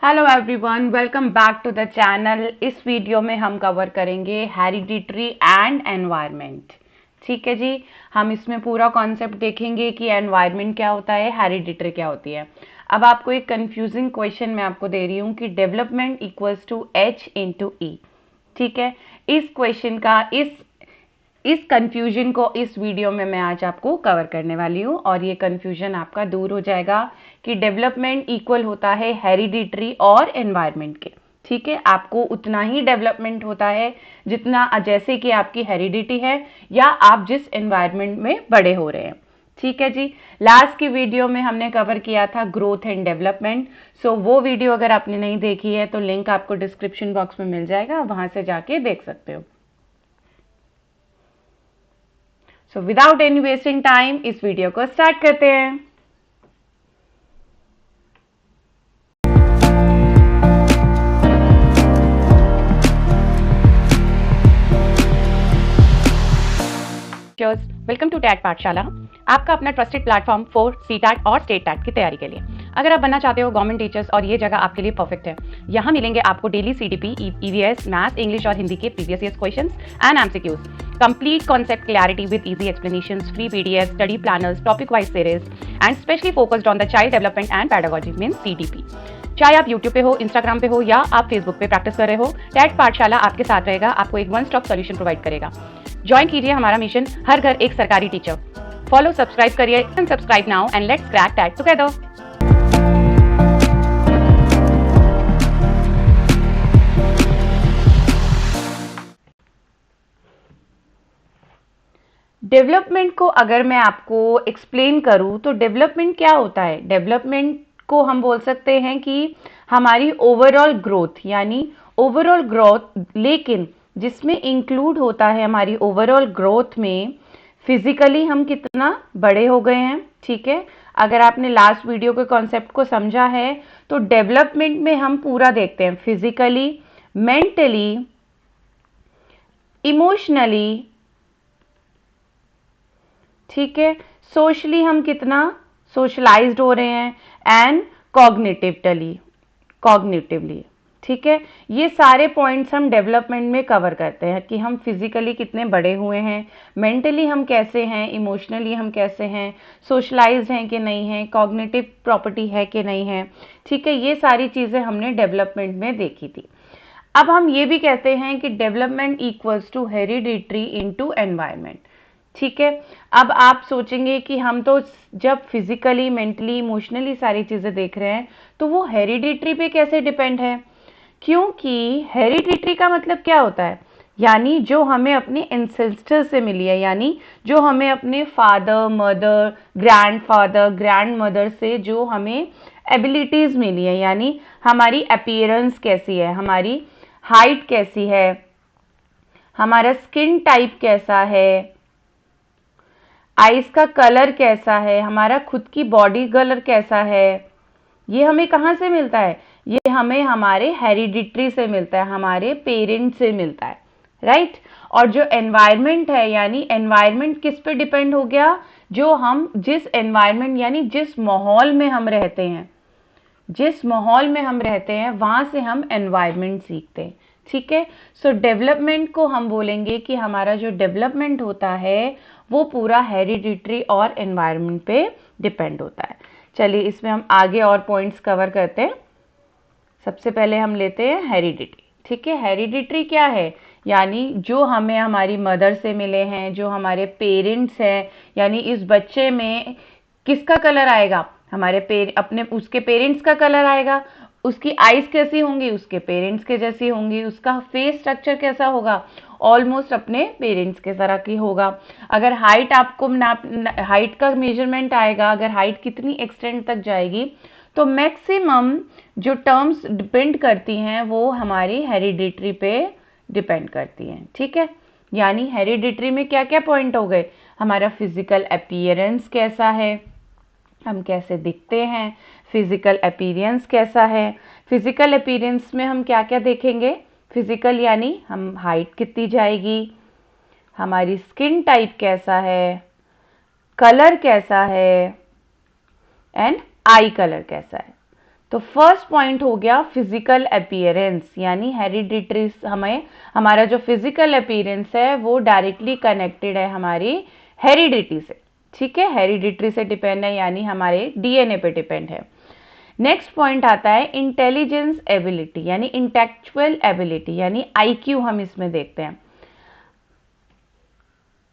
Hello everyone, welcome back to the channel. इस video में हम कवर करेंगे हेरिडिटरी एंड एनवायरनमेंट। ठीक है जी, हम इसमें पूरा कॉन्सेप्ट देखेंगे कि एनवायरनमेंट क्या होता है, हेरिडिटरी क्या होती है। अब आपको एक कंफ्यूजिंग क्वेश्चन मैं आपको दे रही हूँ कि development equals to H into E. ठीक है, इस क्वेश्चन का इस कंफ्यूजन को इस वीडियो में मैं आज आपको कवर करने वाली हूँ और ये कंफ्यूजन आपका दूर हो जाएगा कि डेवलपमेंट इक्वल होता है हेरिडिटरी और एनवायरनमेंट के। ठीक है, आपको उतना ही डेवलपमेंट होता है जितना जैसे कि आपकी हेरिडिटी है या आप जिस एनवायरनमेंट में बड़े हो रहे हैं। ठीक है जी, लास्ट की वीडियो में हमने कवर किया था ग्रोथ एंड डेवलपमेंट। सो वो वीडियो अगर आपने नहीं देखी है तो लिंक आपको डिस्क्रिप्शन बॉक्स में मिल जाएगा, वहां से जाके देख सकते हो। So without any wasting time इस वीडियो को स्टार्ट करते हैं। वेलकम टू टैट पाठशाला, आपका अपना ट्रस्टेड प्लेटफॉर्म फॉर सीटैट और स्टेट टैट की तैयारी के लिए। अगर आप बनना चाहते हो गवर्नमेंट टीचर्स और ये जगह आपके लिए परफेक्ट है। यहाँ मिलेंगे आपको daily CDP, EVS, math, English और हिंदी के previous year questions and MCQs, complete concept clarity with easy explanations, free PDF, study planners, topic wise series and specially focused on the child development and pedagogy mean CDP. चाहे आप YouTube पे हो, Instagram पे हो या आप Facebook पे practice कर रहे हो, टैट पाठशाला आपके साथ रहेगा, आपको एक वन स्टॉप सॉल्यूशन प्रोवाइड करेगा। ज्वाइन कीजिए हमारा मिशन, हर घर एक सरकारी टीचर। फॉलो, सब्सक्राइब करिए and subscribe now and let's crack TET together. Development को अगर मैं आपको एक्सप्लेन करूं तो डेवलपमेंट क्या होता है। डेवलपमेंट को हम बोल सकते हैं कि हमारी ओवरऑल ग्रोथ, यानी ओवरऑल ग्रोथ, लेकिन जिसमें इंक्लूड होता है हमारी ओवरऑल ग्रोथ में फिजिकली हम कितना बड़े हो गए हैं। ठीक है, अगर आपने लास्ट वीडियो के कॉन्सेप्ट को समझा है तो डेवलपमेंट में हम पूरा देखते हैं, फिजिकली, मेंटली, इमोशनली, ठीक है, सोशली हम कितना सोशलाइज्ड हो रहे हैं एंड कॉग्निटिवली। ठीक है, ये सारे पॉइंट्स हम डेवलपमेंट में कवर करते हैं कि हम फिजिकली कितने बड़े हुए हैं, मेंटली हम कैसे हैं, इमोशनली हम कैसे हैं, सोशलाइज्ड हैं कि नहीं हैं, कॉग्निटिव प्रॉपर्टी है कि नहीं है। ठीक है, ये सारी चीज़ें हमने डेवलपमेंट में देखी थी। अब हम ये भी कहते हैं कि development equals to hereditary into environment. ठीक है, अब आप सोचेंगे कि हम तो जब फिजिकली, मेंटली, इमोशनली सारी चीजें देख रहे हैं तो वो हेरिडिटरी पे कैसे डिपेंड है। क्योंकि हेरिडिटरी का मतलब क्या होता है, यानी जो हमें अपने एंसेस्टर से मिली है, यानी जो हमें अपने फादर, मदर, ग्रैंडफादर, ग्रैंडमदर से जो हमें एबिलिटीज मिली है, यानी हमारी अपीयरेंस कैसी है, हमारी हाइट कैसी है, हमारा स्किन टाइप कैसा है, आईज का कलर कैसा है, हमारा खुद की बॉडी कलर कैसा है, ये हमें कहाँ से मिलता है, ये हमें हमारे हेरिडिटरी से मिलता है, हमारे पेरेंट्स से मिलता है, राइट। और जो एनवायरनमेंट है, यानी एनवायरनमेंट किस पे डिपेंड हो गया, जो हम जिस एनवायरनमेंट यानी जिस माहौल में हम रहते हैं, जिस माहौल में हम रहते हैं वहां से हम एनवायरनमेंट सीखते हैं। ठीक है, सो डेवलपमेंट को हम बोलेंगे कि हमारा जो डेवलपमेंट होता है वो पूरा हेरिडिटरी और एनवायरनमेंट पे डिपेंड होता है। चलिए इसमें हम आगे और पॉइंट्स कवर करते हैं। सबसे पहले हम लेते हैं हेरिडिटरी। ठीक है, हेरिडिटरी क्या है, यानी जो हमें हमारी मदर से मिले हैं, जो हमारे पेरेंट्स हैं, यानी इस बच्चे में किसका कलर आएगा, हमारे अपने उसके पेरेंट्स का कलर आएगा, उसकी आईज कैसी होंगी, उसके पेरेंट्स के जैसी होंगी, उसका फेस स्ट्रक्चर कैसा होगा, ऑलमोस्ट अपने पेरेंट्स के तरह की होगा। अगर हाइट आपको हाइट का मेजरमेंट आएगा, अगर हाइट कितनी एक्सटेंड तक जाएगी, तो मैक्सिमम जो टर्म्स डिपेंड करती हैं वो हमारी हेरिडिटरी पे डिपेंड करती हैं। ठीक है, यानी हेरिडिटरी में क्या क्या पॉइंट हो गए, हमारा फिजिकल अपीयरेंस कैसा है, हम कैसे दिखते हैं, फिजिकल अपीयरेंस कैसा है। फिजिकल अपीयरेंस में हम क्या क्या देखेंगे, फिजिकल यानी हम हाइट कितनी जाएगी, हमारी स्किन टाइप कैसा है, कलर कैसा है एंड आई कलर कैसा है। तो फर्स्ट पॉइंट हो गया फिजिकल अपीयरेंस, यानी हेरिडिटरी, हमारा जो फिजिकल अपीयरेंस है वो डायरेक्टली कनेक्टेड है हमारी हेरिडिटी से। ठीक है, हेरिडिटरी से डिपेंड है, यानी हमारे डीएनए पे डिपेंड है। नेक्स्ट पॉइंट आता है इंटेलिजेंस एबिलिटी, यानी इंटेलेक्चुअल एबिलिटी, यानी आईक्यू हम इसमें देखते हैं।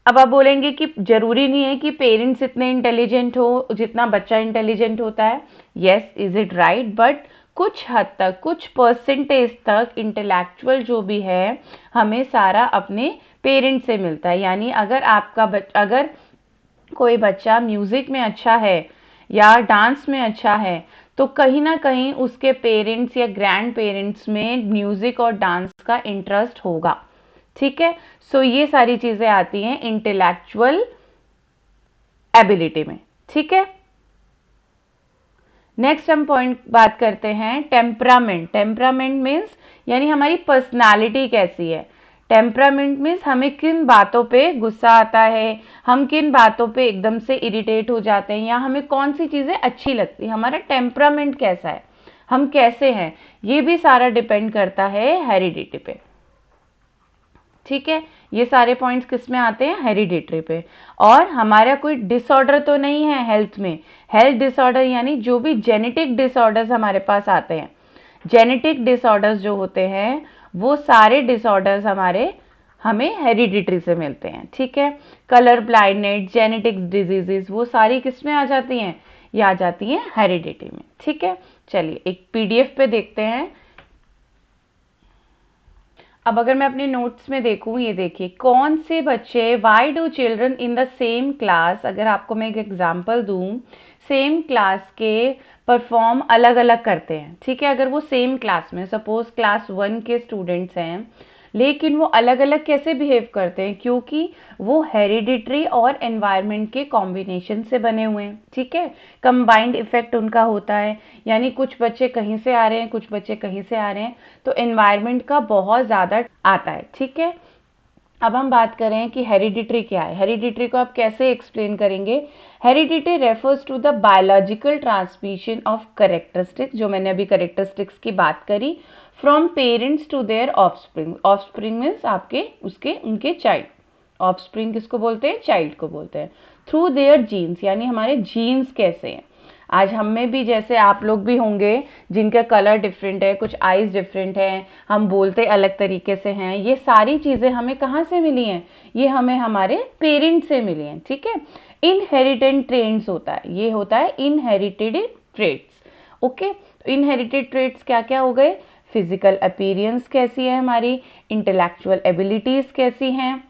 अब आप बोलेंगे कि जरूरी नहीं है कि पेरेंट्स इतने इंटेलिजेंट हो जितना बच्चा इंटेलिजेंट होता है। Yes, is it right, but कुछ हद तक, कुछ परसेंटेज तक इंटेलेक्चुअल जो भी है हमें सारा अपने पेरेंट्स से मिलता है। यानी अगर कोई बच्चा म्यूजिक में अच्छा है या डांस में अच्छा है तो कहीं ना कहीं उसके पेरेंट्स या ग्रैंड पेरेंट्स में म्यूजिक और डांस का इंटरेस्ट होगा। ठीक है, सो ये सारी चीजें आती हैं इंटेलेक्चुअल एबिलिटी में। ठीक है, नेक्स्ट हम पॉइंट बात करते हैं टेम्परामेंट। टेम्परामेंट मीन्स यानी हमारी पर्सनालिटी कैसी है। टेम्परामेंट मीन्स हमें किन बातों पे गुस्सा आता है, हम किन बातों पे एकदम से इरिटेट हो जाते हैं, या हमें कौन सी चीजें अच्छी लगती है, हमारा टेम्परामेंट कैसा है, हम कैसे हैं, ये भी सारा डिपेंड करता है हेरिडिटी पे। ठीक है, ये सारे पॉइंट्स किस में आते हैं, हेरिडिटरी पे। और हमारा कोई डिसऑर्डर तो नहीं है हेल्थ में। हेल्थ डिसऑर्डर यानी जो भी जेनेटिक डिसऑर्डर्स हमारे पास आते हैं, जेनेटिक डिसऑर्डर्स जो होते हैं वो सारे डिसऑर्डर्स हमें हेरिडिटरी से मिलते हैं। ठीक है, कलर ब्लाइंडनेस, जेनेटिक डिजीजेस, वो सारी किस में आ जाती हैं, ये आ जाती हैं हेरिडिटी में। ठीक है, चलिए एक पीडीएफ पे देखते हैं। अब अगर मैं अपने नोट्स में देखूं, ये देखिए कौन से बच्चे, why do children in the same class, अगर आपको मैं एक एग्जांपल दूं, सेम क्लास के परफॉर्म अलग अलग करते हैं। ठीक है, अगर वो सेम क्लास में, सपोज क्लास 1 के स्टूडेंट्स हैं, लेकिन वो अलग अलग कैसे बिहेव करते हैं, क्योंकि वो हेरिडिटरी और एनवायरनमेंट के कॉम्बिनेशन से बने हुए हैं। ठीक है, कंबाइंड इफेक्ट उनका होता है, यानी कुछ बच्चे कहीं से आ रहे हैं, कुछ बच्चे कहीं से आ रहे हैं, तो एनवायरनमेंट का बहुत ज्यादा आता है। ठीक है, अब हम बात करें कि हेरिडिटरी क्या है। हेरिडिटरी को आप कैसे एक्सप्लेन करेंगे। Hereditary refers to the biological transmission of characteristics, जो मैंने अभी कैरेक्टरिस्टिक्स की बात करी, from parents to their offspring. Offspring means उनके चाइल्ड। ऑफस्प्रिंग किसको बोलते हैं, चाइल्ड को बोलते हैं। थ्रू देयर जीन्स, यानी हमारे जीन्स कैसे हैं। आज हम में भी, जैसे आप लोग भी होंगे जिनका कलर डिफरेंट है, कुछ आईज डिफरेंट है, हम बोलते अलग तरीके से हैं, ये सारी चीजें हमें कहाँ से मिली हैं, ये हमें हमारे पेरेंट्स से मिली हैं। ठीक है, इनहेरिटेड ट्रेड्स होता है, ये होता है इनहेरिटेड ट्रेड्स। ओके, तो इनहेरिटेड ट्रेड्स क्या क्या हो गए, फिजिकल अपीयरेंस कैसी है हमारी, इंटेलेक्चुअल एबिलिटीज कैसी हैं।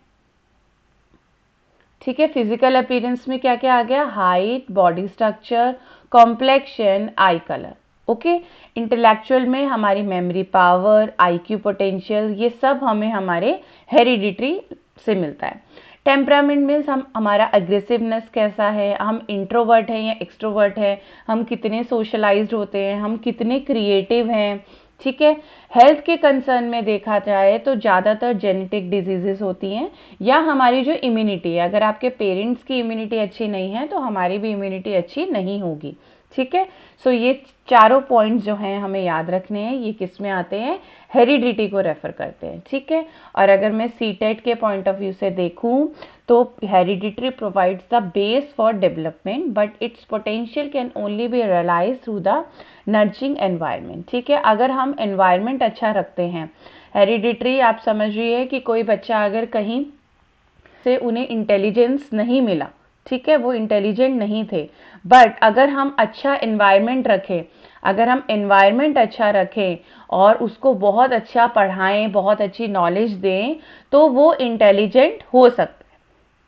ठीक है, फिजिकल अपीयरेंस में क्या क्या आ गया, हाइट, बॉडी स्ट्रक्चर, कॉम्प्लेक्शन, आई कलर। ओके, इंटेलेक्चुअल में हमारी मेमोरी पावर, आईक्यू पोटेंशियल, ये सब हमें हमारे हेरिडिटरी से मिलता है। टेम्परामेंट मीन्स हमारा अग्रेसिवनेस कैसा है, हम इंट्रोवर्ट हैं या एक्सट्रोवर्ट है, हम कितने सोशलाइज्ड होते हैं, हम कितने क्रिएटिव हैं। ठीक है, हेल्थ के कंसर्न में देखा जाए तो ज़्यादातर जेनेटिक डिजीजेस होती हैं, या हमारी जो इम्यूनिटी है, अगर आपके पेरेंट्स की इम्यूनिटी अच्छी नहीं है तो हमारी भी इम्यूनिटी अच्छी नहीं होगी। ठीक है, सो ये चारों पॉइंट्स जो हैं हमें याद रखने हैं, ये किस में आते हैं, हेरिडिटी को रेफर करते हैं। ठीक है, और अगर मैं सीटेट के पॉइंट ऑफ व्यू से देखूं तो hereditary provides the base for development, but its potential can only be realise through the nurturing environment. ठीक है, अगर हम एनवायरनमेंट अच्छा रखते हैं, हेरिडिटरी आप समझिए कि कोई बच्चा अगर कहीं से उन्हें इंटेलिजेंस नहीं मिला, ठीक है, वो इंटेलिजेंट नहीं थे, बट अगर हम अच्छा एनवायरनमेंट रखें, अगर हम एनवायरनमेंट अच्छा रखें और उसको बहुत अच्छा पढ़ाएं, बहुत अच्छी नॉलेज दें, तो वो इंटेलिजेंट हो सकता है।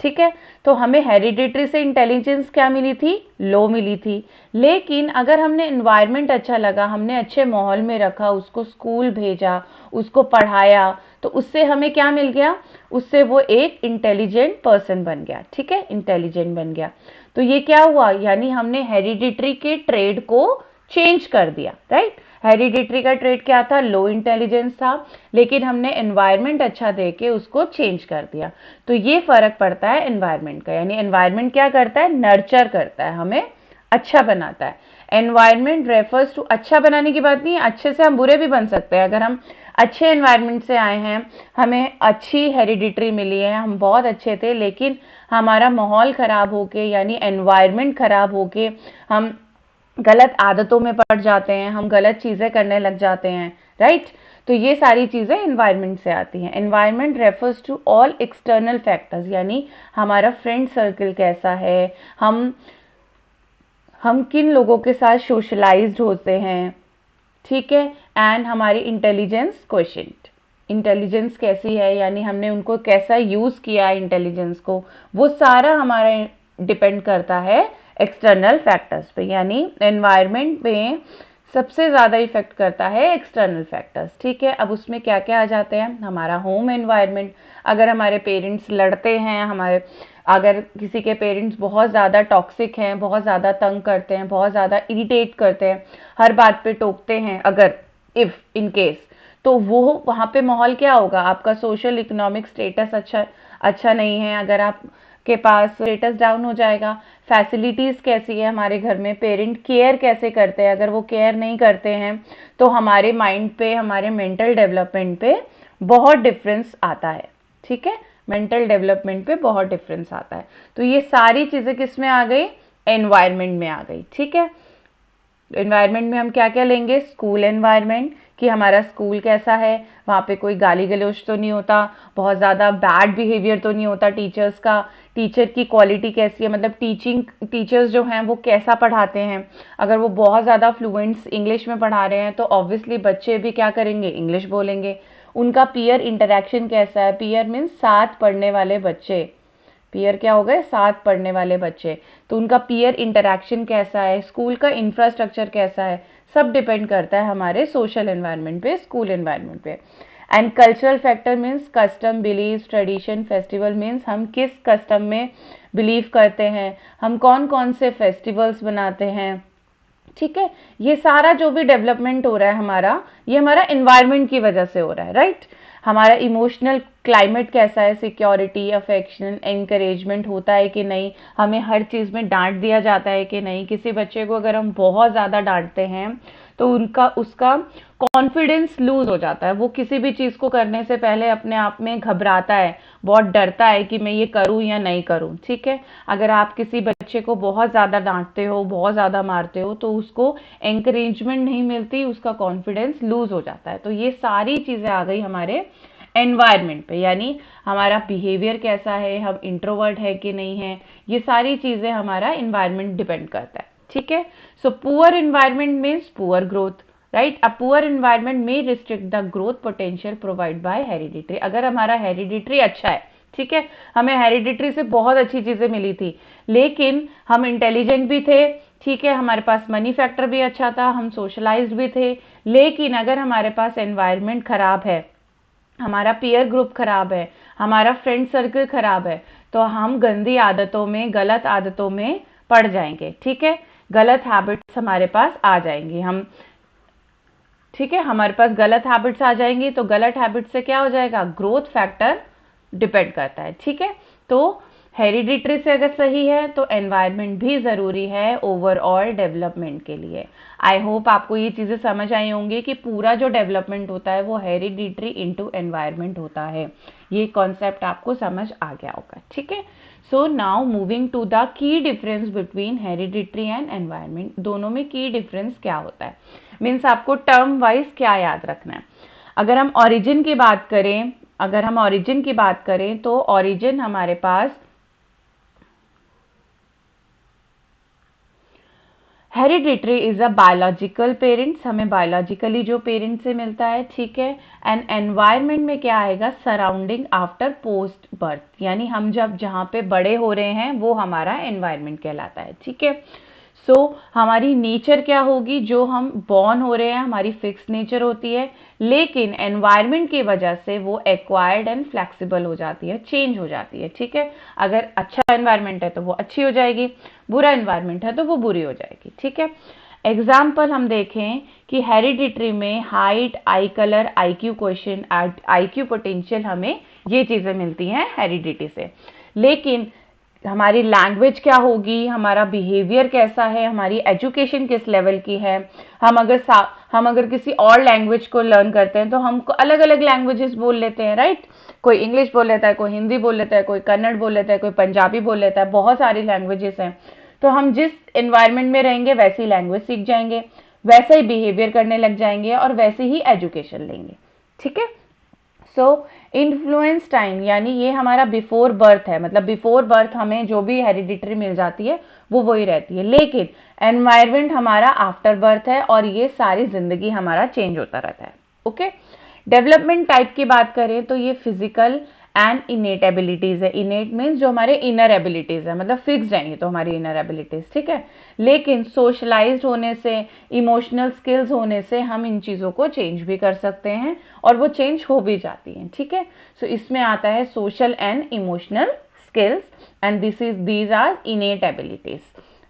ठीक है, तो हमें हेरिडिटरी से इंटेलिजेंस क्या मिली थी, लो मिली थी, लेकिन अगर हमने एनवायरनमेंट अच्छा लगा, हमने अच्छे माहौल में रखा, उसको स्कूल भेजा, उसको पढ़ाया, तो उससे हमें क्या मिल गया, उससे वो एक इंटेलिजेंट पर्सन बन गया। ठीक है, इंटेलिजेंट बन गया, तो ये क्या हुआ, यानी हमने हेरिडिटरी के ट्रेड को चेंज कर दिया। राइट, हेरिडिटरी का ट्रेड क्या था, लो इंटेलिजेंस था, लेकिन हमने एनवायरनमेंट अच्छा देके उसको चेंज कर दिया। तो ये फर्क पड़ता है एनवायरनमेंट का, यानी एनवायरनमेंट क्या करता है, नर्चर करता है, हमें अच्छा बनाता है। एनवायरमेंट रेफर्स टू, अच्छा बनाने की बात नहीं है, अच्छे से हम बुरे भी बन सकते हैं। अगर हम अच्छे एनवायरमेंट से आए हैं, हमें अच्छी हेरिडिटरी मिली है, हम बहुत अच्छे थे, लेकिन हमारा माहौल खराब होके यानी एनवायरमेंट खराब होके हम गलत आदतों में पड़ जाते हैं, हम गलत चीजें करने लग जाते हैं, राइट। तो ये सारी चीजें एनवायरमेंट से आती हैं। Environment refers to all external factors, यानी हमारा फ्रेंड सर्कल कैसा है, हम किन लोगों के साथ सोशलाइज्ड होते हैं, ठीक है, एंड हमारी इंटेलिजेंस क्वेश्चन, इंटेलिजेंस कैसी है, यानी हमने उनको कैसा यूज किया इंटेलिजेंस को, वो सारा हमारा डिपेंड करता है एक्सटर्नल फैक्टर्स पे। यानी एनवायरमेंट में सबसे ज्यादा इफेक्ट करता है एक्सटर्नल फैक्टर्स, ठीक है। अब उसमें क्या क्या आ जाते हैं, हमारा होम एनवायरमेंट, अगर हमारे पेरेंट्स लड़ते हैं, अगर किसी के पेरेंट्स बहुत ज़्यादा टॉक्सिक हैं, बहुत ज़्यादा तंग करते हैं, बहुत ज़्यादा इरिटेट करते हैं, हर बात पे टोकते हैं, अगर इफ इन केस, तो वो वहाँ पे माहौल क्या होगा, आपका सोशल इकोनॉमिक स्टेटस अच्छा नहीं है, अगर आपके पास स्टेटस डाउन हो जाएगा। फैसिलिटीज़ कैसी है हमारे घर में, पेरेंट केयर कैसे करते हैं, अगर वो केयर नहीं करते हैं तो हमारे माइंड पे, हमारे मेंटल डेवलपमेंट पे बहुत डिफरेंस आता है, ठीक है। मेंटल डेवलपमेंट पे बहुत डिफरेंस आता है। तो ये सारी चीजें किस में आ गई, एनवायरमेंट में आ गई, ठीक है। एनवायरमेंट में हम क्या क्या लेंगे, स्कूल एनवायरमेंट, कि हमारा स्कूल कैसा है, वहाँ पे कोई गाली गलौज तो नहीं होता, बहुत ज़्यादा बैड बिहेवियर तो नहीं होता टीचर्स का, टीचर की क्वालिटी कैसी है, मतलब टीचर्स जो हैं वो कैसा पढ़ाते हैं। अगर वो बहुत ज़्यादा फ्लुएंट इंग्लिश में पढ़ा रहे हैं तो ऑब्वियसली बच्चे भी क्या करेंगे, इंग्लिश बोलेंगे। उनका पीयर इंटरेक्शन कैसा है, पीयर मीन्स साथ पढ़ने वाले बच्चे, पीयर क्या हो गए, साथ पढ़ने वाले बच्चे, तो उनका पीयर इंटरेक्शन कैसा है, स्कूल का इंफ्रास्ट्रक्चर कैसा है, सब डिपेंड करता है हमारे सोशल एनवायरनमेंट पे, स्कूल एनवायरनमेंट पे। And cultural factor means custom, believe, tradition, festival means हम किस कस्टम में बिलीव करते हैं, हम कौन कौन से फेस्टिवल्स बनाते हैं, ठीक है। ये सारा जो भी डेवलपमेंट हो रहा है हमारा, ये हमारा एनवायरनमेंट की वजह से हो रहा है, राइट। हमारा इमोशनल क्लाइमेट कैसा है, सिक्योरिटी, अफेक्शन, एनकरेजमेंट होता है कि नहीं, हमें हर चीज़ में डांट दिया जाता है कि नहीं। किसी बच्चे को अगर हम बहुत ज़्यादा डांटते हैं तो उसका कॉन्फिडेंस लूज हो जाता है, वो किसी भी चीज़ को करने से पहले अपने आप में घबराता है, बहुत डरता है कि मैं ये करूँ या नहीं करूँ, ठीक है। अगर आप किसी बच्चे को बहुत ज़्यादा डांटते हो, बहुत ज़्यादा मारते हो, तो उसको एनकरेजमेंट नहीं मिलती, उसका कॉन्फिडेंस लूज हो जाता है। तो ये सारी चीज़ें आ गई हमारे एनवायरमेंट पे, यानी हमारा बिहेवियर कैसा है, हम इंट्रोवर्ट है कि नहीं है, ये सारी चीज़ें हमारा एनवायरमेंट डिपेंड करता है, ठीक है। So poor environment means poor growth, right. A poor environment में restrict the growth potential provide by hereditary. अगर हमारा हेरिडिटरी अच्छा है, ठीक है, हमें हेरिडिटरी से बहुत अच्छी चीजें मिली थी, लेकिन हम इंटेलिजेंट भी थे, ठीक है, हमारे पास मनी फैक्टर भी अच्छा था, हम सोशलाइज्ड भी थे, लेकिन अगर हमारे पास एनवायरमेंट खराब है, हमारा पीयर ग्रुप खराब है, हमारा फ्रेंड सर्कल खराब है, तो हम गंदी आदतों में, गलत आदतों में पड़ जाएंगे, ठीक है। गलत हैबिट्स हमारे पास आ जाएंगी, हम, ठीक है, हमारे पास गलत हैबिट्स आ जाएंगी, तो गलत हैबिट से क्या हो जाएगा, ग्रोथ फैक्टर डिपेंड करता है, ठीक है। तो हेरिडिटरी से अगर सही है तो एनवायरनमेंट भी जरूरी है ओवरऑल डेवलपमेंट के लिए। आई होप आपको ये चीजें समझ आई होंगी कि पूरा जो डेवलपमेंट होता है वो हेरिडिटरी इनटू एनवायरनमेंट होता है। ये कॉन्सेप्ट आपको समझ आ गया होगा, ठीक है। So now moving to the key difference between hereditary and environment, दोनों में की डिफरेंस क्या होता है, मीन्स आपको टर्म वाइज क्या याद रखना है। अगर हम ऑरिजिन की बात करें, तो ऑरिजिन हमारे पास hereditary is a biological parents, हमें बायोलॉजिकली जो पेरेंट्स से मिलता है, ठीक है। एंड एनवायरनमेंट में क्या आएगा, सराउंडिंग आफ्टर पोस्ट बर्थ, यानी हम जब जहाँ पे बड़े हो रहे हैं वो हमारा एनवायरनमेंट कहलाता है, ठीक है। सो हमारी नेचर क्या होगी, जो हम बॉर्न हो रहे हैं हमारी फिक्स नेचर होती है, लेकिन एनवायरनमेंट की वजह से वो एक्वायर्ड एंड फ्लेक्सिबल हो जाती है, चेंज हो जाती है, ठीक है। अगर अच्छा एनवायरनमेंट है तो वो अच्छी हो जाएगी, बुरा एनवायरनमेंट है तो वो बुरी हो जाएगी, ठीक है। एग्जाम्पल हम देखें कि हेरिडिटरी में हाइट, आई colour, IQ question, IQ potential, हमें ये चीजें मिलती हैं हेरिडिटी से, लेकिन हमारी लैंग्वेज क्या होगी, हमारा बिहेवियर कैसा है, हमारी एजुकेशन किस लेवल की है। हम अगर किसी और लैंग्वेज को लर्न करते हैं तो हम अलग अलग लैंग्वेजेस बोल लेते हैं, राइट। कोई इंग्लिश बोल लेता है, कोई हिंदी बोल लेता है, कोई कन्नड़ बोल लेता है, कोई पंजाबी बोल लेता है, बहुत सारी लैंग्वेजेस हैं। तो हम जिस एनवायरनमेंट में रहेंगे वैसी लैंग्वेज सीख जाएंगे, वैसा ही बिहेवियर करने लग जाएंगे और वैसे ही एजुकेशन लेंगे, ठीक है। सो इन्फ्लुएंस टाइम यानी ये हमारा बिफोर बर्थ है, मतलब बिफोर बर्थ हमें जो भी हेरिडिटरी मिल जाती है वो वही रहती है, लेकिन एनवायरमेंट हमारा आफ्टर बर्थ है और ये सारी जिंदगी हमारा चेंज होता रहता है, ओके। डेवलपमेंट टाइप की बात करें तो ये फिजिकल एंड इनेट एबिलिटीज है। इनेट मीन्स जो हमारे इनर एबिलिटीज है, मतलब फिक्स्ड है ये तो हमारी इनर एबिलिटीज, ठीक है। लेकिन सोशलाइज्ड होने से, इमोशनल स्किल्स होने से हम इन चीजों को चेंज भी कर सकते हैं और वो चेंज हो भी जाती हैं, ठीक है। सो इसमें आता है social and emotional skills and these are innate abilities,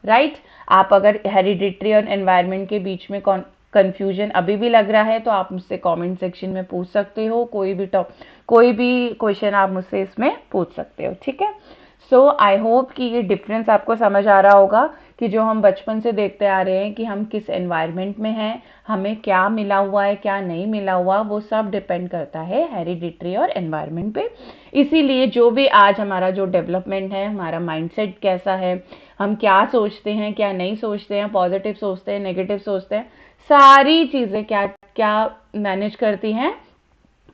right. आप अगर हेरिडिटरी और एनवायरमेंट के बीच में कंफ्यूजन अभी भी लग रहा है तो आप मुझसे कमेंट सेक्शन में पूछ सकते हो, कोई भी क्वेश्चन आप मुझसे इसमें पूछ सकते हो, ठीक है। सो आई होप कि ये डिफरेंस आपको समझ आ रहा होगा कि जो हम बचपन से देखते आ रहे हैं कि हम किस एनवायरनमेंट में हैं, हमें क्या मिला हुआ है, क्या नहीं मिला हुआ, वो सब डिपेंड करता है हेरिडिटरी और एनवायरनमेंट पे। इसीलिए जो भी आज हमारा जो डेवलपमेंट है, हमारा माइंडसेट कैसा है, हम क्या सोचते हैं, क्या नहीं सोचते हैं, पॉजिटिव सोचते हैं, नेगेटिव सोचते हैं, सारी चीजें क्या क्या मैनेज करती हैं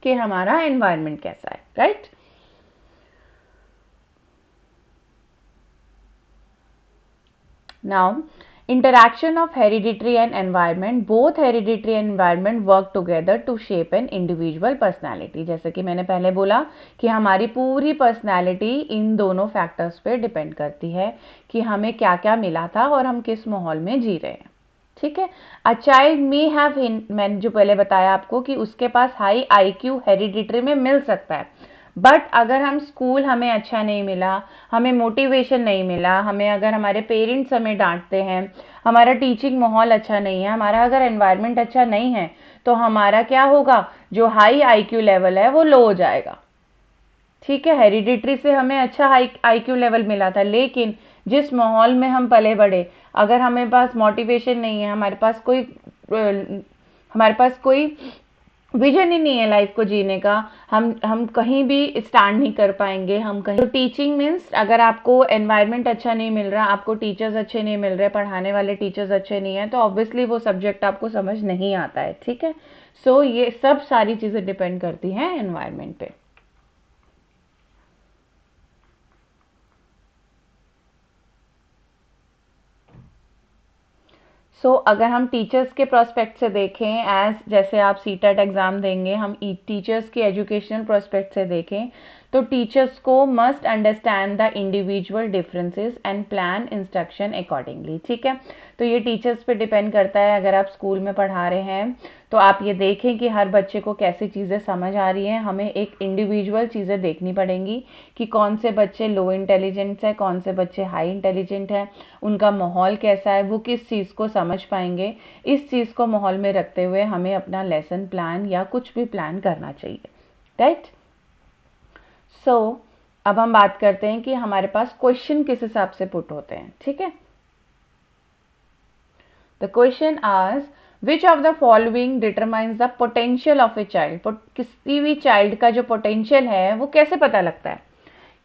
कि हमारा एनवायरनमेंट कैसा है, right. Now interaction of hereditary and environment, both hereditary and environment work together to shape an individual personality। जैसे कि मैंने पहले बोला कि हमारी पूरी पर्सनैलिटी इन दोनों फैक्टर्स पे डिपेंड करती है कि हमें क्या क्या मिला था और हम किस माहौल में जी रहे हैं, ठीक है। अ चाइल्ड मे हैव, मैंने जो पहले बताया आपको कि उसके पास हाई IQ हेरिडिटरी में मिल सकता है, बट अगर हम स्कूल हमें अच्छा नहीं मिला, हमें मोटिवेशन नहीं मिला, हमें अगर हमारे पेरेंट्स हमें डांटते हैं, हमारा टीचिंग माहौल अच्छा नहीं है, हमारा अगर एनवायरनमेंट अच्छा नहीं है, तो हमारा क्या होगा, जो हाई IQ लेवल है वो लो हो जाएगा, ठीक है। हेरिडिटरी से हमें अच्छा हाई IQ लेवल मिला था, लेकिन जिस माहौल में हम पले बड़े, अगर हमें पास मोटिवेशन नहीं है, हमारे पास कोई विजन ही नहीं है लाइफ को जीने का, हम कहीं भी स्टैंड नहीं कर पाएंगे, हम कहीं। तो टीचिंग मीन्स अगर आपको एनवायरनमेंट अच्छा नहीं मिल रहा, आपको टीचर्स अच्छे नहीं मिल रहे, पढ़ाने वाले टीचर्स अच्छे नहीं है, तो ऑब्वियसली वो सब्जेक्ट आपको समझ नहीं आता है, ठीक है। सो ये सब सारी चीजें डिपेंड करती हैं एनवायरनमेंट पे। अगर हम टीचर्स के प्रोस्पेक्ट से देखें, जैसे आप सीटेट एग्जाम देंगे, हम टीचर्स की एजुकेशनल प्रोस्पेक्ट से देखें तो टीचर्स को must understand the individual differences and plan instruction accordingly, ठीक है। तो ये टीचर्स पे डिपेंड करता है। अगर आप स्कूल में पढ़ा रहे हैं तो आप ये देखें कि हर बच्चे को कैसी चीज़ें समझ आ रही हैं, हमें एक इंडिविजुअल चीज़ें देखनी पड़ेंगी कि कौन से बच्चे लो इंटेलिजेंस है, कौन से बच्चे हाई इंटेलिजेंट है, उनका माहौल कैसा है, वो किस चीज़ को समझ पाएंगे। इस चीज़ को माहौल में रखते हुए हमें अपना लेसन प्लान या कुछ भी प्लान करना चाहिए, राइट। अब हम बात करते हैं कि हमारे पास क्वेश्चन किस हिसाब से पुट होते हैं, ठीक है। The question asks which of the following determines the potential of a child. किसी भी चाइल्ड का जो पोटेंशियल है वो कैसे पता लगता है?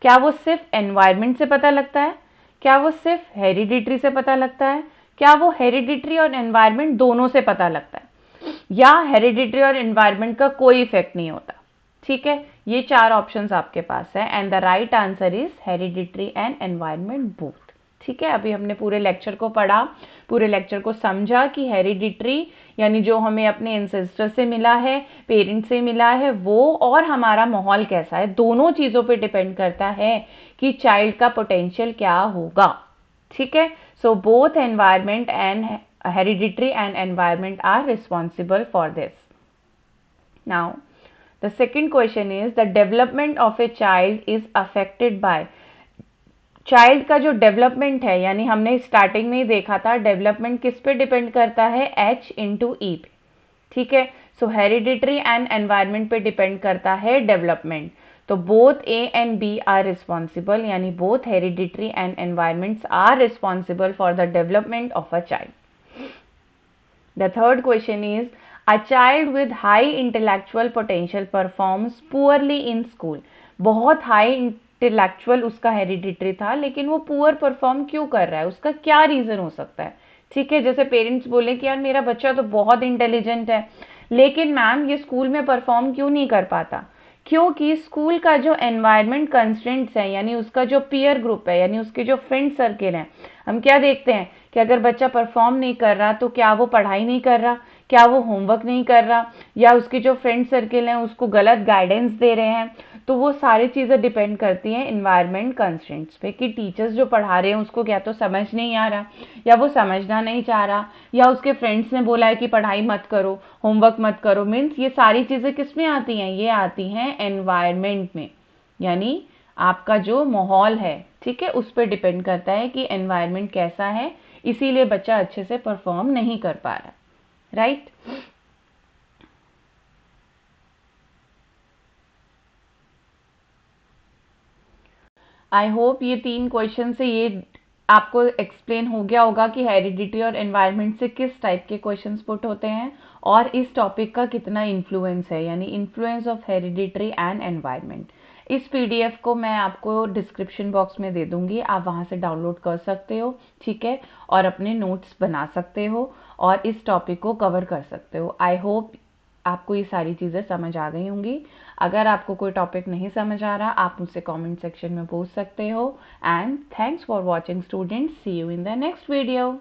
क्या वो सिर्फ एनवायरनमेंट से पता लगता है? क्या वो सिर्फ हेरिडिटरी से पता लगता है? क्या वो हेरिडिटरी और एनवायरनमेंट दोनों से पता लगता है? या हेरिडिटरी और एनवायरनमेंट का कोई इफेक्ट नहीं होता? ठीक है, ये चार ऑप्शंस आपके पास है and the right answer is hereditary and environment both. ठीक है, अभी हमने पूरे लेक्चर को पढ़ा, पूरे लेक्चर को समझा कि हेरिडिटरी यानी जो हमें अपने एंसेस्टर से मिला है, पेरेंट्स से मिला है वो, और हमारा माहौल कैसा है, दोनों चीजों पे डिपेंड करता है कि चाइल्ड का पोटेंशियल क्या होगा। ठीक है, so both environment and hereditary and environment are responsible for this. Now the second question is the development of a child is affected by। Child का जो डेवलपमेंट है, यानी हमने स्टार्टिंग में ही देखा था डेवलपमेंट किस पे डिपेंड करता है, H/E पे। ठीक है, सो हेरिडिटरी एंड एनवायरनमेंट पे डिपेंड करता है डेवलपमेंट। तो both A and B are responsible, यानी both hereditary and environments are responsible for the development of a child. The third question is a child with high intellectual potential performs poorly in school। बहुत high intellectual उसका hereditary था, लेकिन वो poor perform क्यों कर रहा है, उसका क्या रीजन हो सकता है? ठीक है, जैसे पेरेंट्स बोले कि यार मेरा बच्चा तो बहुत इंटेलिजेंट है, लेकिन मैम ये स्कूल में परफॉर्म क्यों नहीं कर पाता? क्योंकि स्कूल का जो एनवायरमेंट कंस्ट्रेंट्स है, यानी उसका जो पीयर ग्रुप है, यानी उसके जो फ्रेंड सर्किल है, हम क्या देखते हैं कि अगर बच्चा परफॉर्म नहीं कर रहा तो क्या वो पढ़ाई नहीं कर रहा, क्या वो होमवर्क नहीं कर रहा, या उसके जो फ्रेंड सर्किल हैं उसको गलत गाइडेंस दे रहे हैं। तो वो सारी चीज़ें डिपेंड करती हैं इन्वायरमेंट कंस्ट्रेंट्स पे, कि टीचर्स जो पढ़ा रहे हैं उसको क्या तो समझ नहीं आ रहा, या वो समझना नहीं चाह रहा, या उसके फ्रेंड्स ने बोला है कि पढ़ाई मत करो, होमवर्क मत करो। मीन्स ये सारी चीज़ें किस में आती हैं? ये आती हैं एनवायरमेंट में, यानी आपका जो माहौल है, ठीक है, उस पर डिपेंड करता है कि एनवायरमेंट कैसा है, इसीलिए बच्चा अच्छे से परफॉर्म नहीं कर पा रहा, राइट? आई होप ये 3 क्वेश्चन से ये आपको एक्सप्लेन हो गया होगा कि हेरिडिटी और एनवायरनमेंट से किस टाइप के क्वेश्चंस पुट होते हैं और इस टॉपिक का कितना इन्फ्लुएंस है, यानी influence of hereditary and environment. इस पीडीएफ को मैं आपको डिस्क्रिप्शन बॉक्स में दे दूंगी, आप वहां से डाउनलोड कर सकते हो, ठीक है, और अपने नोट्स बना सकते हो और इस टॉपिक को कवर कर सकते हो। आई होप आपको ये सारी चीज़ें समझ आ गई होंगी। अगर आपको कोई टॉपिक नहीं समझ आ रहा, आप मुझसे कमेंट सेक्शन में पूछ सकते हो। And thanks for watching students, see you in the next video.